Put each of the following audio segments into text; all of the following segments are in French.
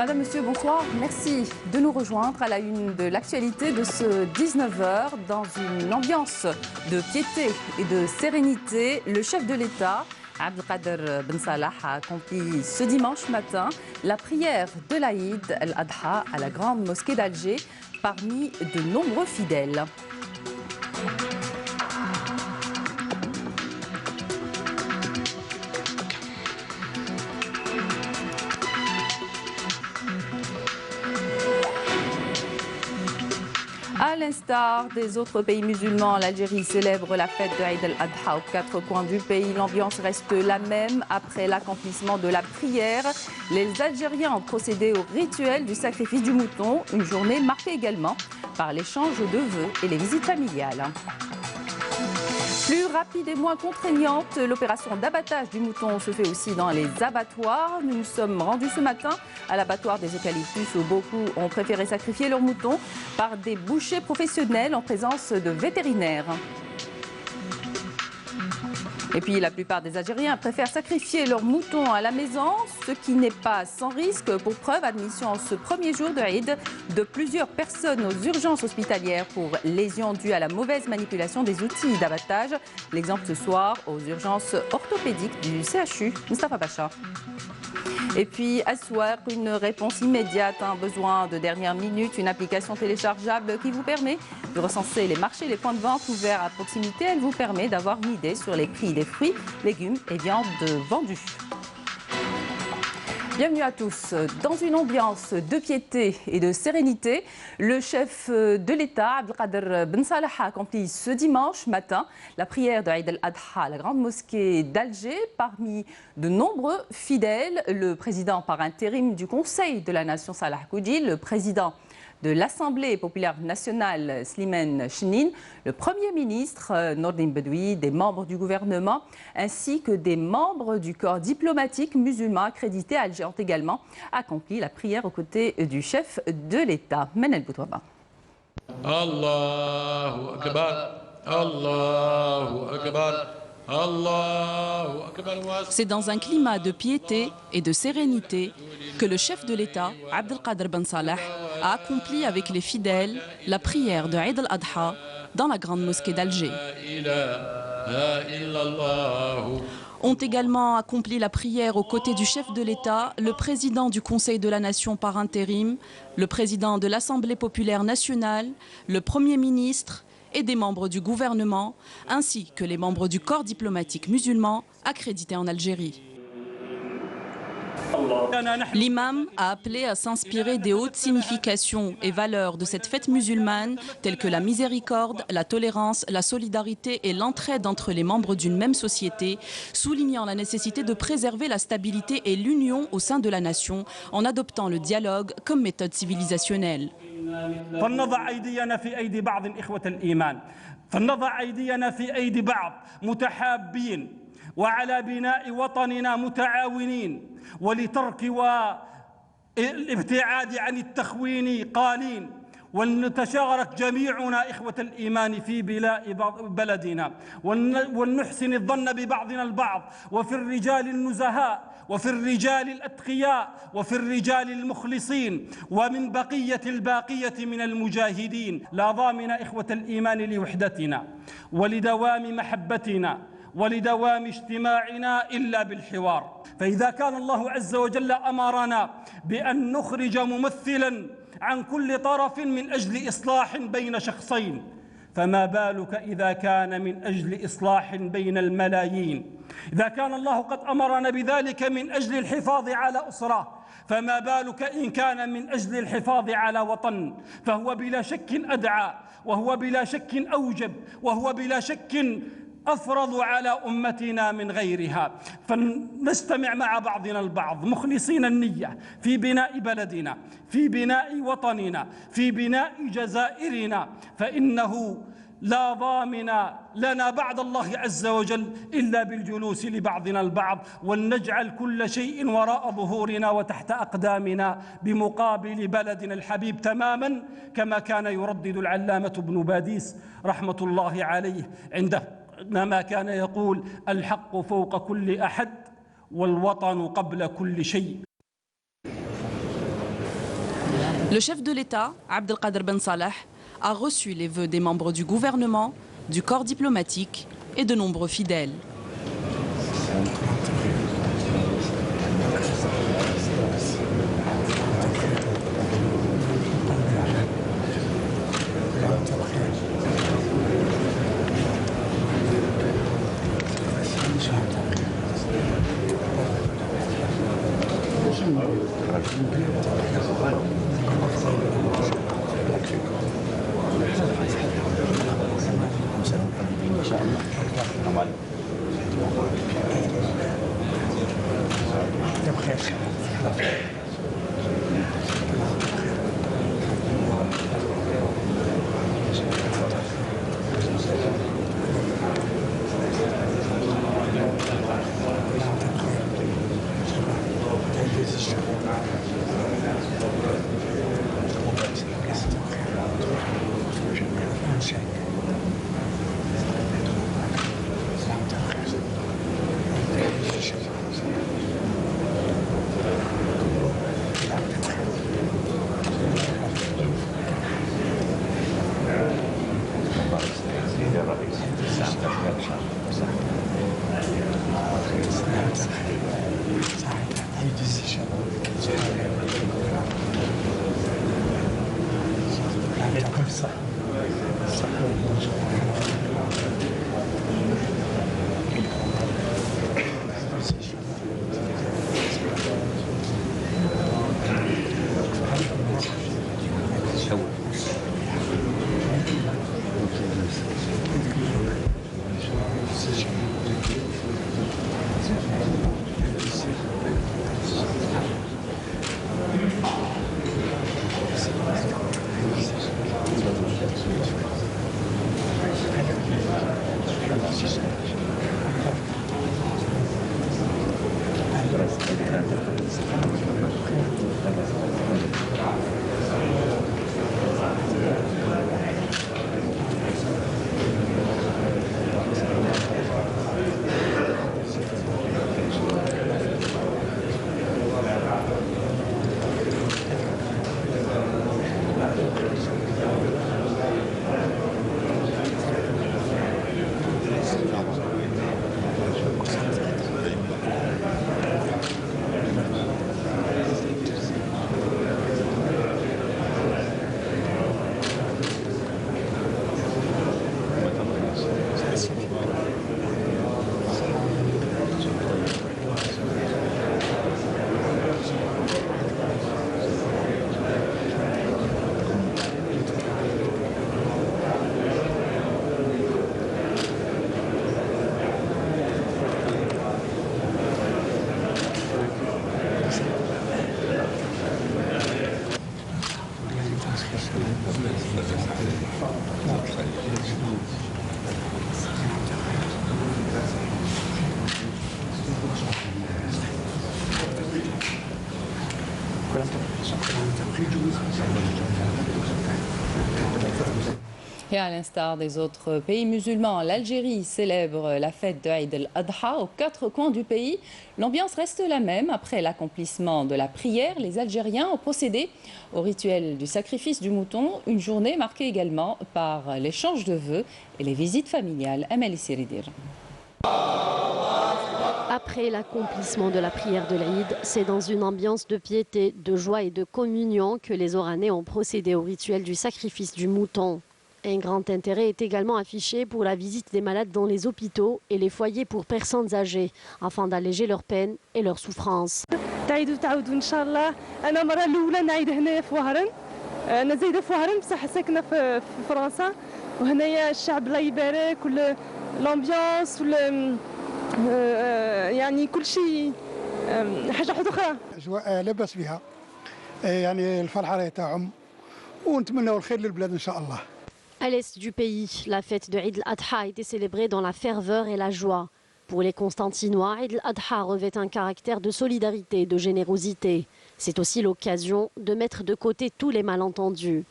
Madame, Monsieur, bonsoir. Merci de nous rejoindre à la une de l'actualité de ce 19h. Dans une ambiance de piété et de sérénité, le chef de l'État, Abdelkader Ben Salah, a accompli ce dimanche matin la prière de l'Aïd al-Adha à la grande mosquée d'Alger parmi de nombreux fidèles. À l'instar des autres pays musulmans, l'Algérie célèbre la fête de Eid al-Adha aux quatre coins du pays. L'ambiance reste la même après l'accomplissement de la prière. Les Algériens ont procédé au rituel du sacrifice du mouton, une journée marquée également par l'échange de vœux et les visites familiales. Plus rapide et moins contraignante, l'opération d'abattage du mouton se fait aussi dans les abattoirs. Nous nous sommes rendus ce matin à l'abattoir des Eucalyptus où beaucoup ont préféré sacrifier leurs moutons par des bouchers professionnels en présence de vétérinaires. Et puis la plupart des Algériens préfèrent sacrifier leurs moutons à la maison, ce qui n'est pas sans risque. Pour preuve, admission en ce premier jour de Eid de plusieurs personnes aux urgences hospitalières pour lésions dues à la mauvaise manipulation des outils d'abattage. L'exemple ce soir aux urgences orthopédiques du CHU, Moustapha Bacha. Et puis, à soir, une réponse immédiate à un besoin de dernière minute, une application téléchargeable qui vous permet de recenser les marchés, les points de vente ouverts à proximité. Elle vous permet d'avoir une idée sur les prix des fruits, légumes et viandes vendus. Bienvenue à tous. Dans une ambiance de piété et de sérénité, le chef de l'État, Abdelkader Ben Salah, a accompli ce dimanche matin la prière de Eid al-Adha à la grande mosquée d'Alger. Parmi de nombreux fidèles, le président par intérim du Conseil de la Nation, Salah Koudji, le président de l'Assemblée populaire nationale, Slimane Chennine, le Premier ministre, Nordin Bedoui, des membres du gouvernement, ainsi que des membres du corps diplomatique musulman accrédité à Alger ont également accompli la prière aux côtés du chef de l'État. Menel Boutouaba. Allahu Akbar, Allahu Akbar. C'est dans un climat de piété et de sérénité que le chef de l'État, Abdelkader Ben Salah, a accompli avec les fidèles la prière de Eid al-Adha dans la grande mosquée d'Alger. Ont également accompli la prière aux côtés du chef de l'État, le président du Conseil de la Nation par intérim, le président de l'Assemblée populaire nationale, le Premier ministre et des membres du gouvernement, ainsi que les membres du corps diplomatique musulman accrédité en Algérie. L'imam a appelé à s'inspirer des hautes significations et valeurs de cette fête musulmane, telles que la miséricorde, la tolérance, la solidarité et l'entraide entre les membres d'une même société, soulignant la nécessité de préserver la stabilité et l'union au sein de la nation en adoptant le dialogue comme méthode civilisationnelle. فلنضع أيدينا في أيدي بعض إخوة الإيمان فلنضع أيدينا في أيدي بعض متحابين وعلى بناء وطننا متعاونين ولترك والابتعاد عن التخوين قالين ولنتشارك جميعنا إخوة الإيمان في بلاء بلدنا ولنحسن الظن ببعضنا البعض وفي الرجال النزهاء وفي الرجال الأتقياء وفي الرجال المخلصين ومن بقية الباقية من المجاهدين لا ضامن إخوة الإيمان لوحدتنا ولدوام محبتنا ولدوام اجتماعنا إلا بالحوار فإذا كان الله عز وجل أمرنا بأن نخرج ممثلا عن كل طرف من أجل إصلاح بين شخصين فما بالك إذا كان من أجل إصلاح بين الملايين إذا كان الله قد أمرنا بذلك من أجل الحفاظ على أسرة فما بالك إن كان من أجل الحفاظ على وطن فهو بلا شك أدعى وهو بلا شك أوجب وهو بلا شك أفرض على أمتنا من غيرها فنجتمع مع بعضنا البعض مخلصين النية في بناء بلدنا في بناء وطننا في بناء جزائرنا فإنه لا ضامن لنا بعد الله عز وجل إلا بالجلوس لبعضنا البعض ولنجعل كل شيء وراء ظهورنا وتحت أقدامنا بمقابل بلدنا الحبيب تماما كما كان يردد العلامة ابن باديس رحمة الله عليه عندما كان يقول الحق فوق كل أحد والوطن قبل كل شيء. Le chef de l'État, Abdelkader Ben Salah, a reçu les vœux des membres du gouvernement, du corps diplomatique et de nombreux fidèles. Et à l'instar des autres pays musulmans, l'Algérie célèbre la fête de Eid al-Adha aux 4 coins du pays. L'ambiance reste la même. Après l'accomplissement de la prière, les Algériens ont procédé au rituel du sacrifice du mouton, une journée marquée également par l'échange de vœux et les visites familiales. Amélie Siridir. Après l'accomplissement de la prière de l'Eid, c'est dans une ambiance de piété, de joie et de communion que les Oranais ont procédé au rituel du sacrifice du mouton. Un grand intérêt est également affiché pour la visite des malades dans les hôpitaux et les foyers pour personnes âgées, afin d'alléger leurs peines et leurs souffrances. يعني كل شيء حاجة أخرى لبس بها يعني الفرحة راهي تعم ونتمنوا الخير للبلاد إن شاء الله. À l'est du pays, la fête de Eid al-Adha a été célébrée dans la ferveur et la joie. Pour les Constantinois, Eid al-Adha revêt un caractère de solidarité et de générosité. C'est aussi l'occasion de mettre de côté tous les malentendus.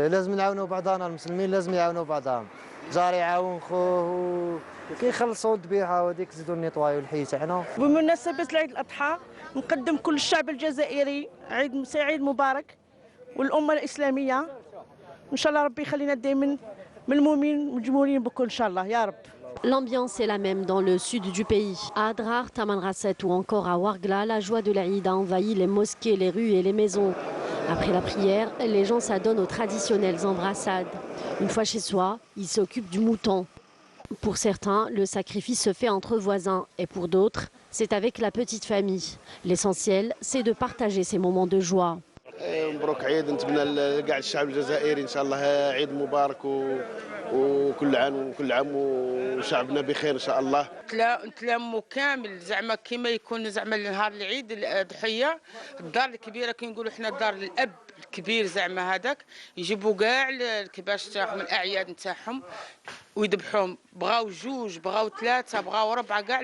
لازم نعاونوا بعضنا المسلمين لازم يعاونوا بعضهم جاري يعاون خوه كيخلصوا الذبيحه وهذيك يزيدوا النيطوايو الحي تاعنا. بمناسبة عيد الأضحى نقدم كل الشعب الجزائري عيد سعيد مبارك والأمة الإسلامية. إن شاء الله ربي يخلينا دائما ملمومين مجمولين بكل إن شاء الله يا رب. L'ambiance est la même dans le sud du pays. À Adrar, Tamanrasset ou encore à Ouargla, la joie de l'Aïd a envahi les mosquées, les rues et les maisons. Après la prière, les gens s'adonnent aux traditionnelles embrassades. Une fois chez soi, ils s'occupent du mouton. Pour certains, le sacrifice se fait entre voisins et pour d'autres, c'est avec la petite famille. L'essentiel, c'est de partager ces moments de joie. مبروك عيد، نتمنى لكاع الشعب الجزائري ان شاء الله عيد مبارك وكل عام وشعبنا بخير ان شاء الله. نتلموا كامل زعما كيما يكون زعما نهار العيد الضحيه، الدار الكبيره كي نقولوا حنا دار الاب الكبير زعما هذاك يجيبوا كاع الكباش تاعهم الاعياد نتاعهم ويذبحوهم، بغاو جوج بغاو ثلاثه بغاو ربعه كاع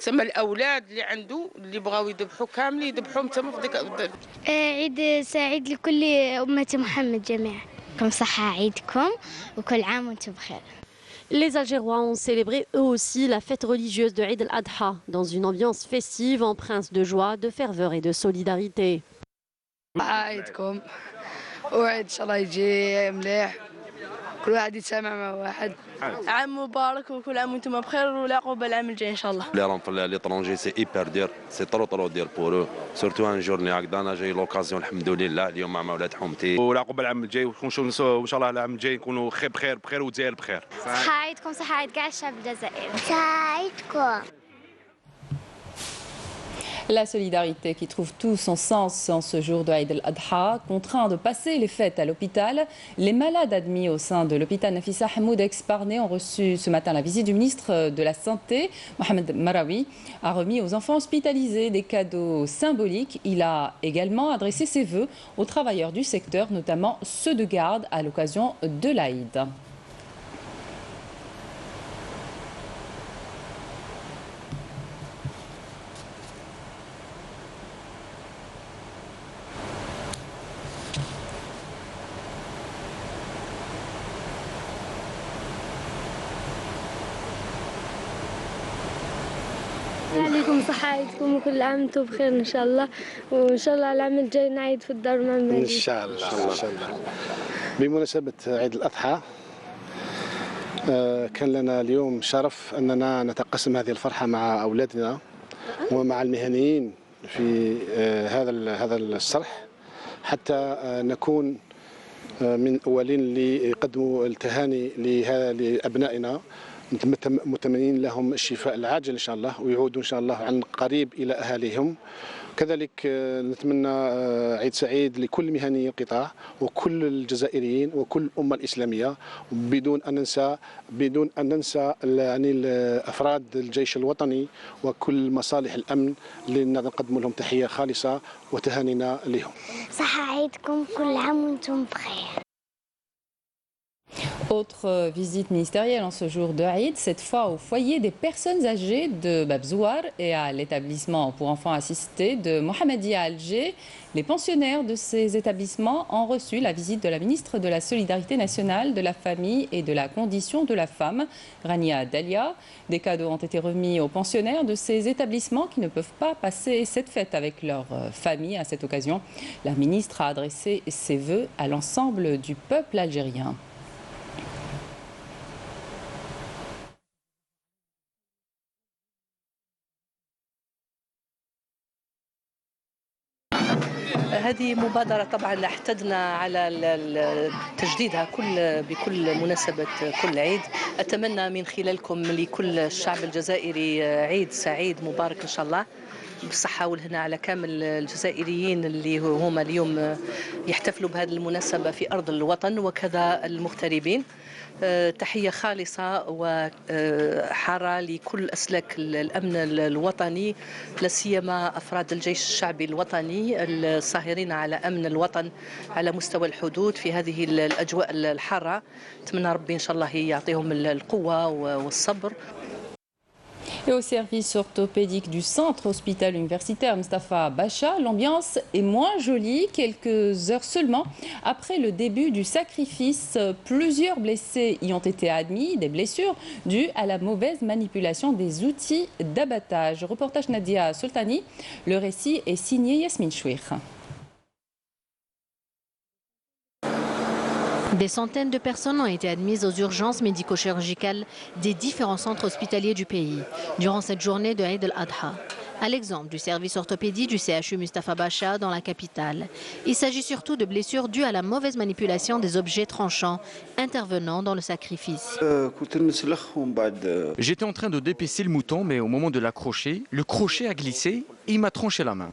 تسمى الاولاد اللي عنده اللي بغاو يذبحوا كامل يذبحوهم تما في ديك. عيد سعيد لكل أمة محمد جميعا. كم صحة عيدكم وكل عام وانتم بخير. Les Algérois ont célébré eux aussi la fête religieuse de Eid al-Adha dans une ambiance festive empreinte de joie, de ferveur et de solidarité. عيدكم وعيد إن شاء الله يجي مليح، كل واحد يتسامع مع واحد. عام مبارك وكل عام وانتم بخير ولا عقبال العام الجاي ان شاء الله. Les rentrent à l'étranger, c'est hyper dur, c'est trop dur pour eux, surtout un journée هكذا. انا جاي لوكازيون الحمد لله اليوم مع ولاد حومتي. ولا عقبال العام الجاي وان شاء الله العام الجاي نكونوا بخير والجزائر بخير. صحة عيدكم، صحة عيد كاع الشعب الجزائري. صحة عيدكم. La solidarité qui trouve tout son sens en ce jour de Eid al-Adha. Contraints de passer les fêtes à l'hôpital, les malades admis au sein de l'hôpital Nafissa Hamoud ex-Parnay ont reçu ce matin la visite du ministre de la Santé, Mohamed Marawi, a remis aux enfants hospitalisés des cadeaux symboliques. Il a également adressé ses vœux aux travailleurs du secteur, notamment ceux de garde, à l'occasion de l'Aïd. عليكم صحة عيدكم وكل عام وانتم بخير إن شاء الله، وإن شاء الله العام الجاي نعيد في الدار مع المدينة. إن شاء الله إن شاء الله. بمناسبة عيد الأضحى كان لنا اليوم شرف أننا نتقسم هذه الفرحة مع أولادنا ومع المهنيين في هذا الصرح، حتى نكون من أولين اللي يقدموا التهاني لأبنائنا، متمنين لهم الشفاء العاجل إن شاء الله ويعودوا إن شاء الله عن قريب إلى أهاليهم. كذلك نتمنى عيد سعيد لكل مهني القطاع وكل الجزائريين وكل الأمة الإسلامية، بدون أن ننسى يعني أفراد الجيش الوطني وكل مصالح الأمن اللي نقدم لهم تحية خالصة وتهانينا لهم. صحة عيدكم كل عام وانتم بخير. Autre visite ministérielle en ce jour de Eid, cette fois au foyer des personnes âgées de Babzouar et à l'établissement pour enfants assistés de Mohammedia à Alger. Les pensionnaires de ces établissements ont reçu la visite de la ministre de la Solidarité nationale, de la famille et de la condition de la femme, Rania Dalia. Des cadeaux ont été remis aux pensionnaires de ces établissements qui ne peuvent pas passer cette fête avec leur famille. À cette occasion, la ministre a adressé ses vœux à l'ensemble du peuple algérien. هذه مبادرة طبعا احتدنا على تجديدها بكل مناسبة كل عيد. أتمنى من خلالكم لكل الشعب الجزائري عيد سعيد مبارك إن شاء الله بالصحة والهنا على كامل الجزائريين اللي هما اليوم يحتفلوا بهذه المناسبة في أرض الوطن وكذا المغتربين. تحية خالصة وحارة لكل أسلاك الأمن الوطني، لا سيما أفراد الجيش الشعبي الوطني الصاهرين على أمن الوطن على مستوى الحدود في هذه الأجواء الحارة. أتمنى ربي إن شاء الله يعطيهم القوة والصبر. Et au service orthopédique du centre hospital universitaire Mustapha Bacha, l'ambiance est moins jolie. Quelques heures seulement après le début du sacrifice, plusieurs blessés y ont été admis, des blessures dues à la mauvaise manipulation des outils d'abattage. Reportage Nadia Soltani, le récit est signé Yasmine Chouir. Des centaines de personnes ont été admises aux urgences médico-chirurgicales des différents centres hospitaliers du pays durant cette journée de Eid al-Adha. À l'exemple du service orthopédie du CHU Mustafa Bacha dans la capitale. Il s'agit surtout de blessures dues à la mauvaise manipulation des objets tranchants intervenant dans le sacrifice. J'étais en train de dépecer le mouton, mais au moment de l'accrocher, le crochet a glissé et il m'a tranché la main.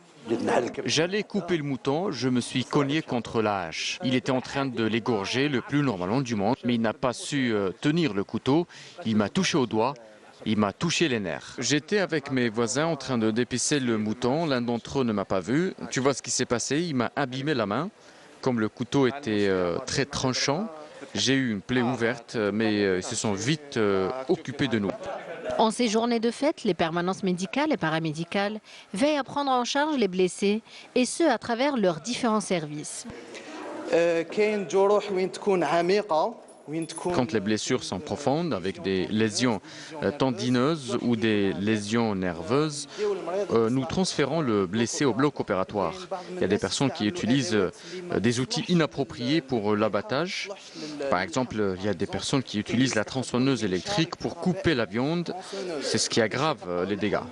J'allais couper le mouton, je me suis cogné contre la hache. Il était en train de l'égorger le plus normalement du monde, mais il n'a pas su tenir le couteau. Il m'a touché au doigt. Il m'a touché les nerfs. J'étais avec mes voisins en train de dépecer le mouton. L'un d'entre eux ne m'a pas vu. Tu vois ce qui s'est passé? Il m'a abîmé la main. Comme le couteau était très tranchant, j'ai eu une plaie ouverte, mais ils se sont vite occupés de nous. En ces journées de fête, les permanences médicales et paramédicales veillent à prendre en charge les blessés, et ce à travers leurs différents services. Quand les blessures sont profondes, avec des lésions tendineuses ou des lésions nerveuses, nous transférons le blessé au bloc opératoire. Il y a des personnes qui utilisent des outils inappropriés pour l'abattage. Par exemple, il y a des personnes qui utilisent la tronçonneuse électrique pour couper la viande. C'est ce qui aggrave les dégâts.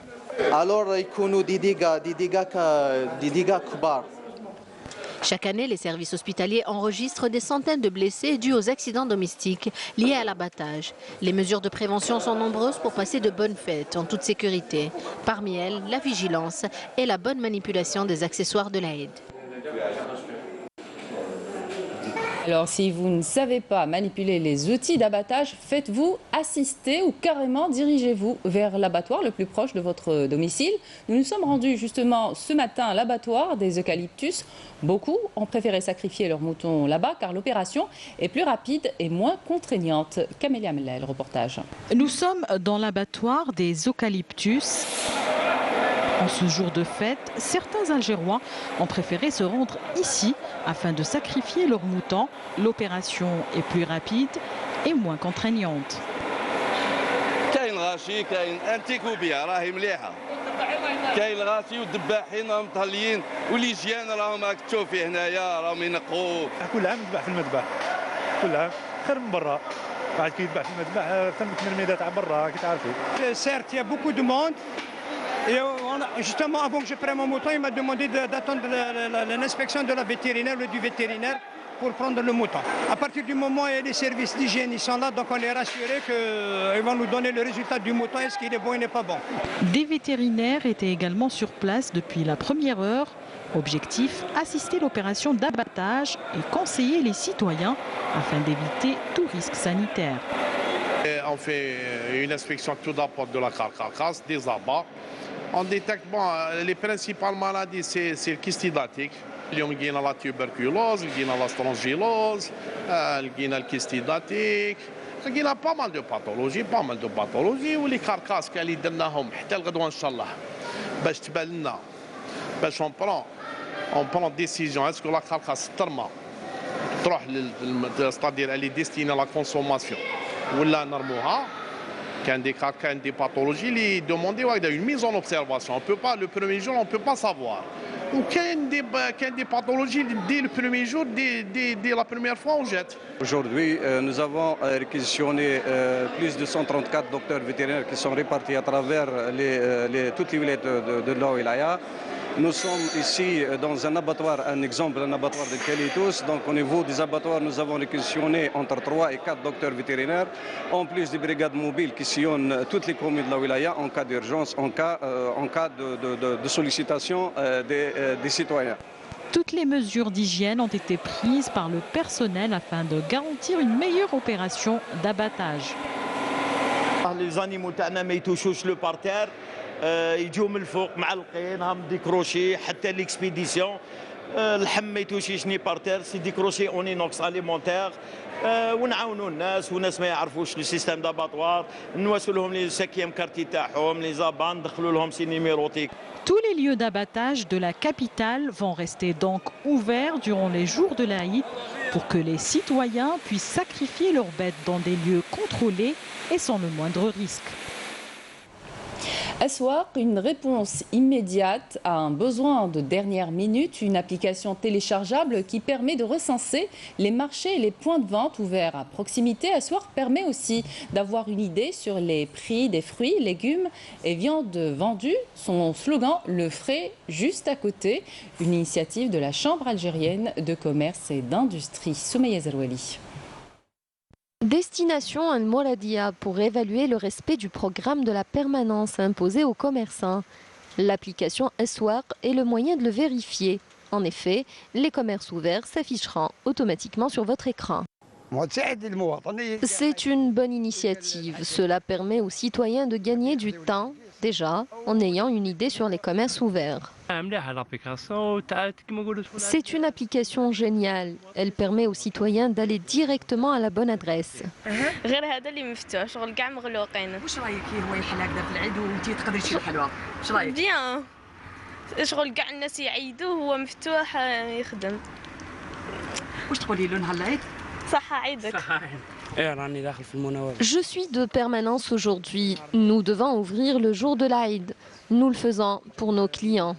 Alors, il y a des dégâts كبار. Chaque année, les services hospitaliers enregistrent des centaines de blessés dus aux accidents domestiques liés à l'abattage. Les mesures de prévention sont nombreuses pour passer de bonnes fêtes en toute sécurité. Parmi elles, la vigilance et la bonne manipulation des accessoires de l'Aïd. Alors, si vous ne savez pas manipuler les outils d'abattage, faites-vous assister ou carrément dirigez-vous vers l'abattoir le plus proche de votre domicile. Nous nous sommes rendus justement ce matin à l'abattoir des Eucalyptus. Beaucoup ont préféré sacrifier leurs moutons là-bas car l'opération est plus rapide et moins contraignante. Camélia Mellel, reportage. Nous sommes dans l'abattoir des Eucalyptus. En ce jour de fête, certains Algérois ont préféré se rendre ici afin de sacrifier leurs moutons. L'opération est plus rapide et moins contraignante. كاين غاشي كاين انتيكوبيا راهي مليحه كاين غاشي والذباحين راهم مطهليين والليجيان راهم راك تشوفي هنايا راهم ينقوا كل عام يذبح في المذبح كل عام خير من برا بعد كي يذبح في المذبح ثم الميدان تاع برا كي تعرفي certes il y a beaucoup de monde. Et justement, avant que je prenne mon mouton, il m'a demandé d'attendre l'inspection de la vétérinaire ou du vétérinaire pour prendre le mouton. À partir du moment où les services d'hygiène ils sont là, donc on est rassuré qu'ils vont nous donner le résultat du mouton, est-ce qu'il est bon ou n'est pas bon. Des vétérinaires étaient également sur place depuis la première heure. Objectif, assister l'opération d'abattage et conseiller les citoyens afin d'éviter tout risque sanitaire. On fait une inspection tout d'abord de la carcasse, des abats. On détecte, les principales maladies, c'est le kystidatique. Il y a la tuberculose, il y a la strongylose, il y a le kystidatique. Il y a pas mal de pathologies, où les carcasses qui allaient donner حتى الغدوة إن شاء الله باش تبان لنا باش on prend décision est-ce que la carcasse ترمى تروح c'est-à-dire elle est destinée à la consommation ولا نرموها. Quand des pathologies, les demander une mise en observation. On peut pas, le premier jour, on ne peut pas savoir. Ou quand des pathologies, dès le premier jour, dès la première fois, on jette. Aujourd'hui, nous avons réquisitionné plus de 134 docteurs vétérinaires qui sont répartis à travers toutes les villages de la wilaya. Nous sommes ici dans un abattoir, un exemple d'un abattoir de Eucalyptus. Donc au niveau des abattoirs, nous avons réquisitionné entre 3 et 4 docteurs vétérinaires, en plus des brigades mobiles qui sillonnent toutes les communes de la wilaya en cas d'urgence, en cas de sollicitation des citoyens. Toutes les mesures d'hygiène ont été prises par le personnel afin de garantir une meilleure opération d'abattage. Les animaux ne touchent le parterre. يجوا من الفوق معلقين هم ديكروشي حتى ليكسبيديسيون اللحم ما يتوشيش ني بارتير سي ديكروشي اون انوكس اليمونتير ونعاونوا الناس والناس ما يعرفوش لو سيستيم داباتوار نواسوا لهم لي ساكيام كارتي تاعهم لي زابان ندخلوا لهم سي نيميروتيك. Tous les lieux d'abattage de la capitale vont rester donc ouverts durant les jours de l'Aïd pour que les citoyens puissent sacrifier leurs bêtes dans des lieux contrôlés et sans le moindre risque. Aswaq, une réponse immédiate à un besoin de dernière minute, une application téléchargeable qui permet de recenser les marchés et les points de vente ouverts à proximité. Aswaq permet aussi d'avoir une idée sur les prix des fruits, légumes et viandes vendues. Son slogan, le frais juste à côté, une initiative de la Chambre algérienne de commerce et d'industrie. Soumeya Zerouali. Destination Al-Mouradia pour évaluer le respect du programme de la permanence imposé aux commerçants. L'application Aswaq est le moyen de le vérifier. En effet, les commerces ouverts s'afficheront automatiquement sur votre écran. C'est une bonne initiative. Cela permet aux citoyens de gagner du temps, déjà, en ayant une idée sur les commerces ouverts. C'est une application géniale. Elle permet aux citoyens d'aller directement à la bonne adresse. Bien. شغل كاع الناس يعيدوا هو مفتوح يخدم. واش تقولي له نهار العيد؟ صحة عيدك. Je suis de permanence aujourd'hui. Nous devons ouvrir le jour de l'Aïd. Nous le faisons pour nos clients.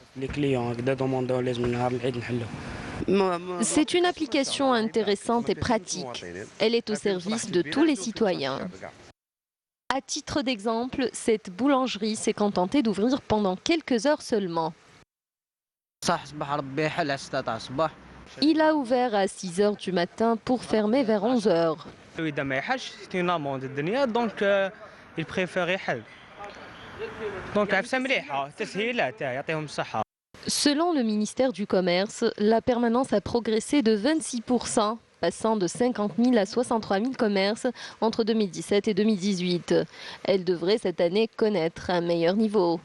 C'est une application intéressante et pratique. Elle est au service de tous les citoyens. À titre d'exemple, cette boulangerie s'est contentée d'ouvrir pendant quelques heures seulement. Il a ouvert à 6 heures du matin pour fermer vers 11 heures. Selon le ministère du Commerce, la permanence a progressé de 26%, passant de 50 000 à 63 000 commerces entre 2017 et 2018. Elle devrait cette année connaître un meilleur niveau.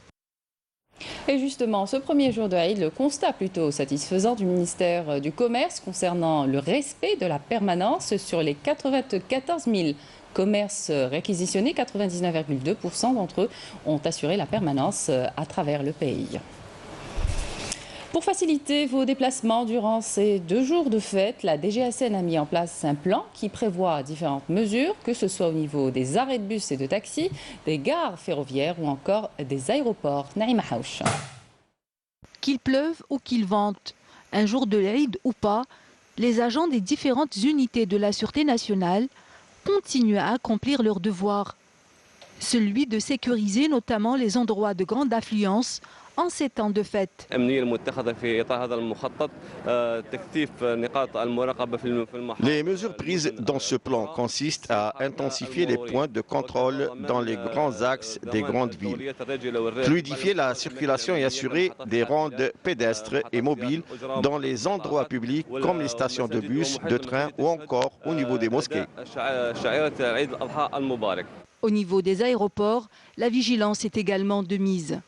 Et justement, ce premier jour de Aïd, le constat plutôt satisfaisant du ministère du Commerce concernant le respect de la permanence sur les 94 000 commerces réquisitionnés, 99,2% d'entre eux ont assuré la permanence à travers le pays. Pour faciliter vos déplacements durant ces 2 jours de fête, la DGSN a mis en place un plan qui prévoit différentes mesures, que ce soit au niveau des arrêts de bus et de taxis, des gares ferroviaires ou encore des aéroports. Naïma Haouch. Qu'il pleuve ou qu'il vente, un jour de l'Aïd ou pas, les agents des différentes unités de la Sûreté nationale continuent à accomplir leur devoir. Celui de sécuriser notamment les endroits de grande affluence en ces temps de fête. Les mesures prises dans ce plan consistent à intensifier les points de contrôle dans les grands axes des grandes villes, fluidifier la circulation et assurer des rondes pédestres et mobiles dans les endroits publics comme les stations de bus, de train ou encore au niveau des mosquées. Au niveau des aéroports, la vigilance est également de mise.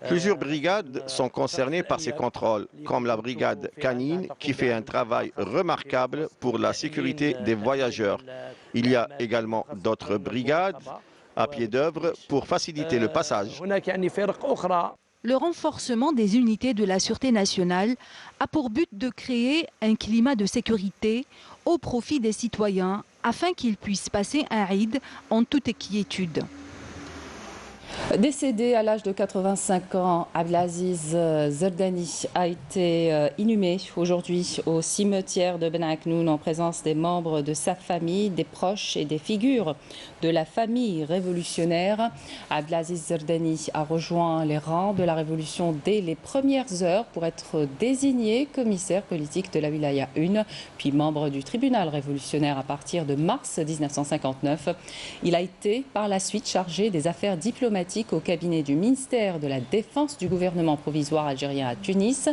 Plusieurs brigades sont concernées par ces contrôles, comme la brigade canine qui fait un travail remarquable pour la sécurité des voyageurs. Il y a également d'autres brigades à pied d'œuvre pour faciliter le passage. Le renforcement des unités de la Sûreté nationale a pour but de créer un climat de sécurité au profit des citoyens afin qu'ils puissent passer un Aïd en toute quiétude. Décédé à l'âge de 85 ans, Abdelaziz Zerdani a été inhumé aujourd'hui au cimetière de Ben Aknoun en présence des membres de sa famille, des proches et des figures de la famille révolutionnaire. Abdelaziz Zerdani a rejoint les rangs de la révolution dès les premières heures pour être désigné commissaire politique de la Wilaya 1, puis membre du tribunal révolutionnaire à partir de mars 1959. Il a été par la suite chargé des affaires diplomatiques au cabinet du ministère de la Défense du gouvernement provisoire algérien à Tunis.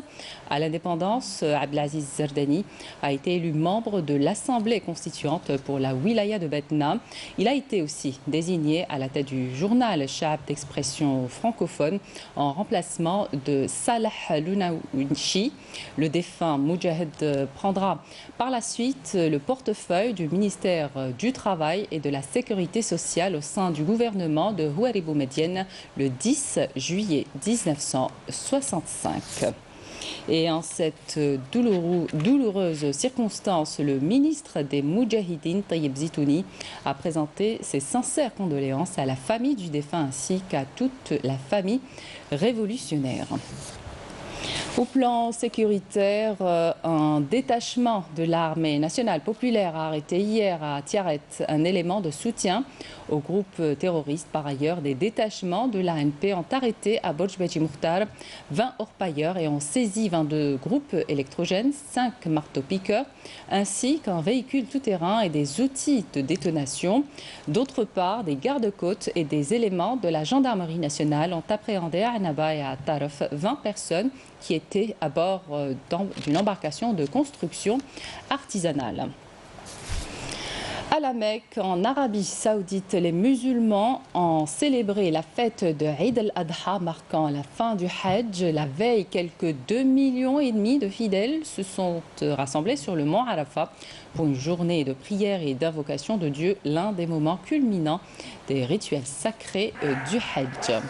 À l'indépendance, Abdelaziz Zerdani a été élu membre de l'Assemblée constituante pour la wilaya de Batna. Il a été aussi désigné à la tête du journal Sha'ab d'expression francophone en remplacement de Salah Lounawinchi. Le défunt Moudjahed prendra par la suite le portefeuille du ministère du Travail et de la Sécurité sociale au sein du gouvernement de Houari Boumedienne le 10 juillet 1965. Et en cette douloureuse circonstance, le ministre des Moudjahidines, Tayyip Zitouni, a présenté ses sincères condoléances à la famille du défunt ainsi qu'à toute la famille révolutionnaire. Au plan sécuritaire, un détachement de l'armée nationale populaire a arrêté hier à Tiaret un élément de soutien au groupe terroriste. Par ailleurs, des détachements de l'ANP ont arrêté à Bodj-Beji Mukhtar 20 orpailleurs et ont saisi 22 groupes électrogènes, 5 marteaux-piqueurs, ainsi qu'un véhicule tout-terrain et des outils de détonation. D'autre part, des gardes-côtes et des éléments de la gendarmerie nationale ont appréhendé à Annaba et à Taraf 20 personnes qui étaient à bord d'une embarcation de construction artisanale. À la Mecque, en Arabie Saoudite, les musulmans ont célébré la fête de Eid al-Adha marquant la fin du Hajj. La veille, quelques 2,5 millions de fidèles se sont rassemblés sur le mont Arafat pour une journée de prière et d'invocation de Dieu, l'un des moments culminants des rituels sacrés du Hajj.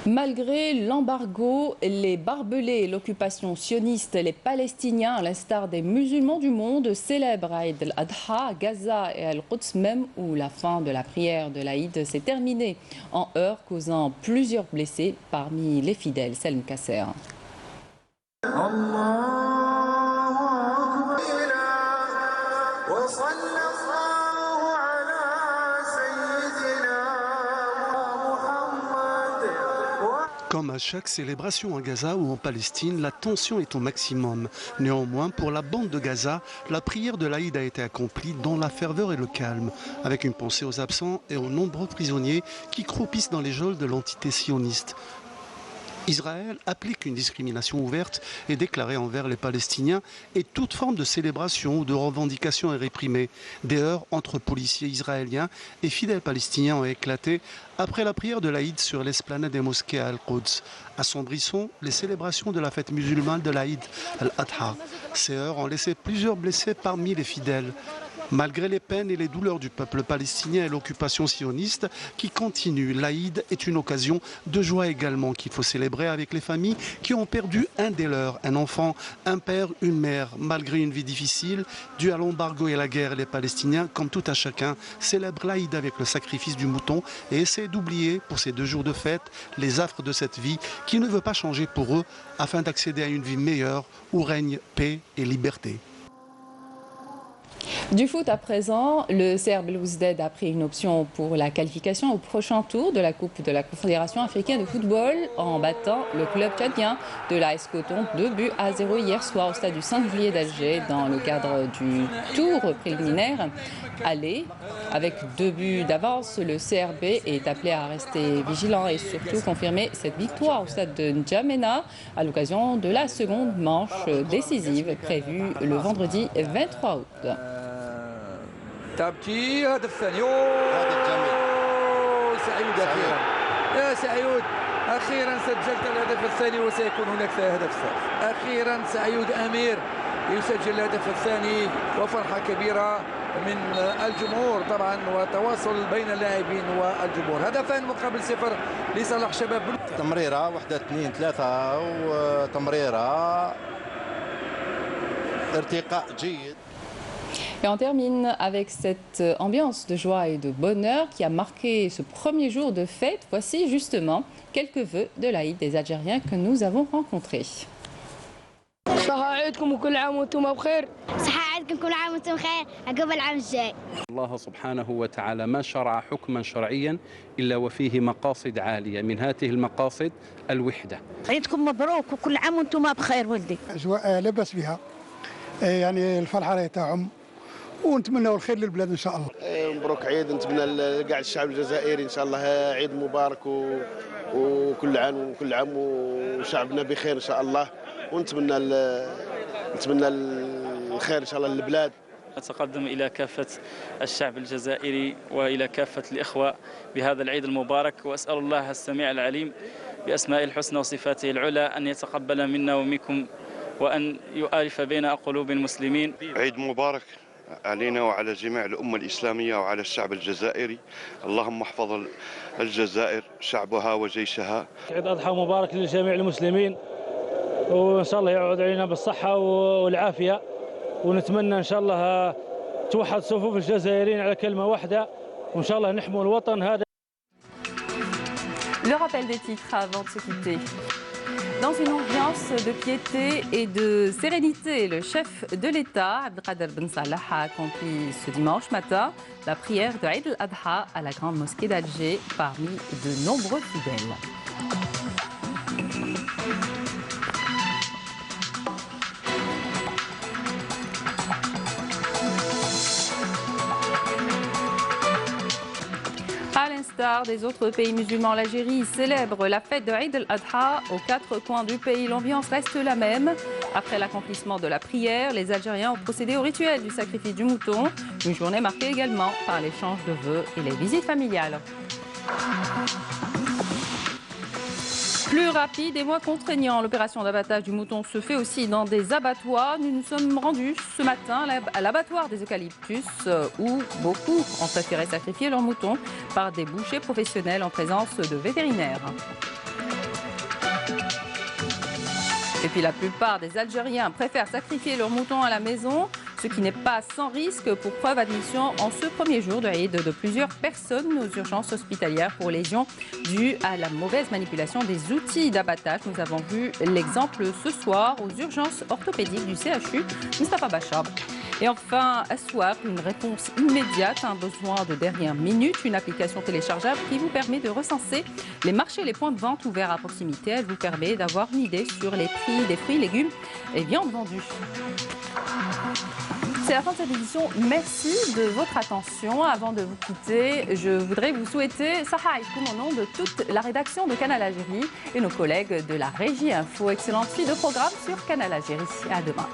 Malgré l'embargo, les barbelés et l'occupation sioniste, les Palestiniens, à l'instar des musulmans du monde, célèbrent Eid al-Adha à Gaza et à Al-Quds, même où la fin de la prière de l'Aïd s'est terminée en heurts, causant plusieurs blessés parmi les fidèles. Selm Kasser. Comme à chaque célébration à Gaza ou en Palestine, la tension est au maximum. Néanmoins, pour la bande de Gaza, la prière de l'Aïd a été accomplie dans la ferveur et le calme, avec une pensée aux absents et aux nombreux prisonniers qui croupissent dans les geôles de l'entité sioniste. Israël applique une discrimination ouverte et déclarée envers les Palestiniens et toute forme de célébration ou de revendication est réprimée. Des heurts entre policiers israéliens et fidèles palestiniens ont éclaté après la prière de l'Aïd sur l'esplanade des mosquées à Al-Quds. Assombrissons les célébrations de la fête musulmane de l'Aïd al-Adha. Ces heurts ont laissé plusieurs blessés parmi les fidèles. Malgré les peines et les douleurs du peuple palestinien et l'occupation sioniste qui continue, l'Aïd est une occasion de joie également qu'il faut célébrer avec les familles qui ont perdu un des leurs, un enfant, un père, une mère. Malgré une vie difficile, due à l'embargo et la guerre, les Palestiniens, comme tout un chacun, célèbrent l'Aïd avec le sacrifice du mouton et essaient d'oublier pour ces 2 jours de fête les affres de cette vie qui ne veut pas changer pour eux afin d'accéder à une vie meilleure où règne paix et liberté. Du foot à présent, le CR Belouizdad a pris une option pour la qualification au prochain tour de la Coupe de la Confédération africaine de football en battant le club tchadien de l'AS Coton 2-0 hier soir au stade du 5 juillet d'Alger dans le cadre du tour préliminaire aller. Avec 2 buts d'avance, le CRB est appelé à rester vigilant et surtout confirmer cette victoire au stade de N'Djamena à l'occasion de la seconde manche décisive prévue le vendredi 23 août. تابتي هدف الثاني هدف جميل سعيد اخيرا يا سعيد اخيرا سجلت الهدف الثاني وسيكون هناك هدف ثالث اخيرا سعيد امير يسجل الهدف الثاني وفرحه كبيره من الجمهور طبعا وتواصل بين اللاعبين والجمهور. هدفان مقابل 0 لصالح شباب تمريره 1 2 3 وتمريره ارتقاء جيد. Et on termine avec cette ambiance de joie et de bonheur qui a marqué ce premier jour de fête. Voici justement quelques vœux de l'Aïd des Algériens que nous avons rencontrés. صحة عيدكم وكل عام وانتم بخير. صحة عيدكم كل عام وانتم بخير عقب العام الجاي. الله سبحانه وتعالى ما شرع حكما شرعيا إلا وفيه مقاصد عالية، من هذه المقاصد الوحدة. عيدكم مبروك وكل عام وانتم بخير ولدي. أجواء لبس بها يعني الفرحة راهي تعم ونتمنى الخير للبلاد ان شاء الله. مبروك عيد، نتمنى لكاع الشعب الجزائري ان شاء الله عيد مبارك وكل عام وشعبنا بخير ان شاء الله، ونتمنى الخير ان شاء الله للبلاد أتقدم إلى كافة الشعب الجزائري وإلى كافة الإخوة بهذا العيد المبارك، وأسأل الله السميع العليم بأسمائه الحسنى وصفاته العلى أن يتقبل منا ومنكم وأن يؤلف بين قلوب المسلمين. عيد مبارك علينا وعلى جميع الأمة الإسلامية وعلى الشعب الجزائري. اللهم احفظ الجزائر شعبها وجيشها. عيد أضحى مبارك لجميع المسلمين، وإن شاء الله يعود علينا بالصحة والعافية، ونتمنى إن شاء الله توحد صفوف الجزائريين على كلمة واحدة، وإن شاء الله نحموا الوطن هذا. Le rappel des titres avant de se quitter. Dans une ambiance de piété et de sérénité, le chef de l'État, Abdelkader Ben Salah, a accompli ce dimanche matin la prière de Eid al-Adha à la grande mosquée d'Alger parmi de nombreux fidèles. À l'instar des autres pays musulmans, l'Algérie célèbre la fête de Eid al-Adha aux quatre coins du pays. L'ambiance reste la même. Après l'accomplissement de la prière, les Algériens ont procédé au rituel du sacrifice du mouton. Une journée marquée également par l'échange de vœux et les visites familiales. Plus rapide et moins contraignant, l'opération d'abattage du mouton se fait aussi dans des abattoirs. Nous nous sommes rendus ce matin à l'abattoir des Eucalyptus où beaucoup ont préféré sacrifier leurs moutons par des bouchers professionnels en présence de vétérinaires. Et puis la plupart des Algériens préfèrent sacrifier leurs moutons à la maison, ce qui n'est pas sans risque pour preuve admission en ce premier jour de Eid de plusieurs personnes aux urgences hospitalières pour lésions dues à la mauvaise manipulation des outils d'abattage. Nous avons vu l'exemple ce soir aux urgences orthopédiques du CHU Mustapha Bachar. Et enfin, à soir, une réponse immédiate à un besoin de dernière minute, une application téléchargeable qui vous permet de recenser les marchés, les points de vente ouverts à proximité. Elle vous permet d'avoir une idée sur les prix des fruits, légumes et viandes vendues. C'est la fin de cette édition. Merci de votre attention. Avant de vous quitter, je voudrais vous souhaiter Saha Aïkoum au nom de toute la rédaction de Canal Algérie et nos collègues de la Régie Info. Excellente suite de programme sur Canal Algérie. À demain.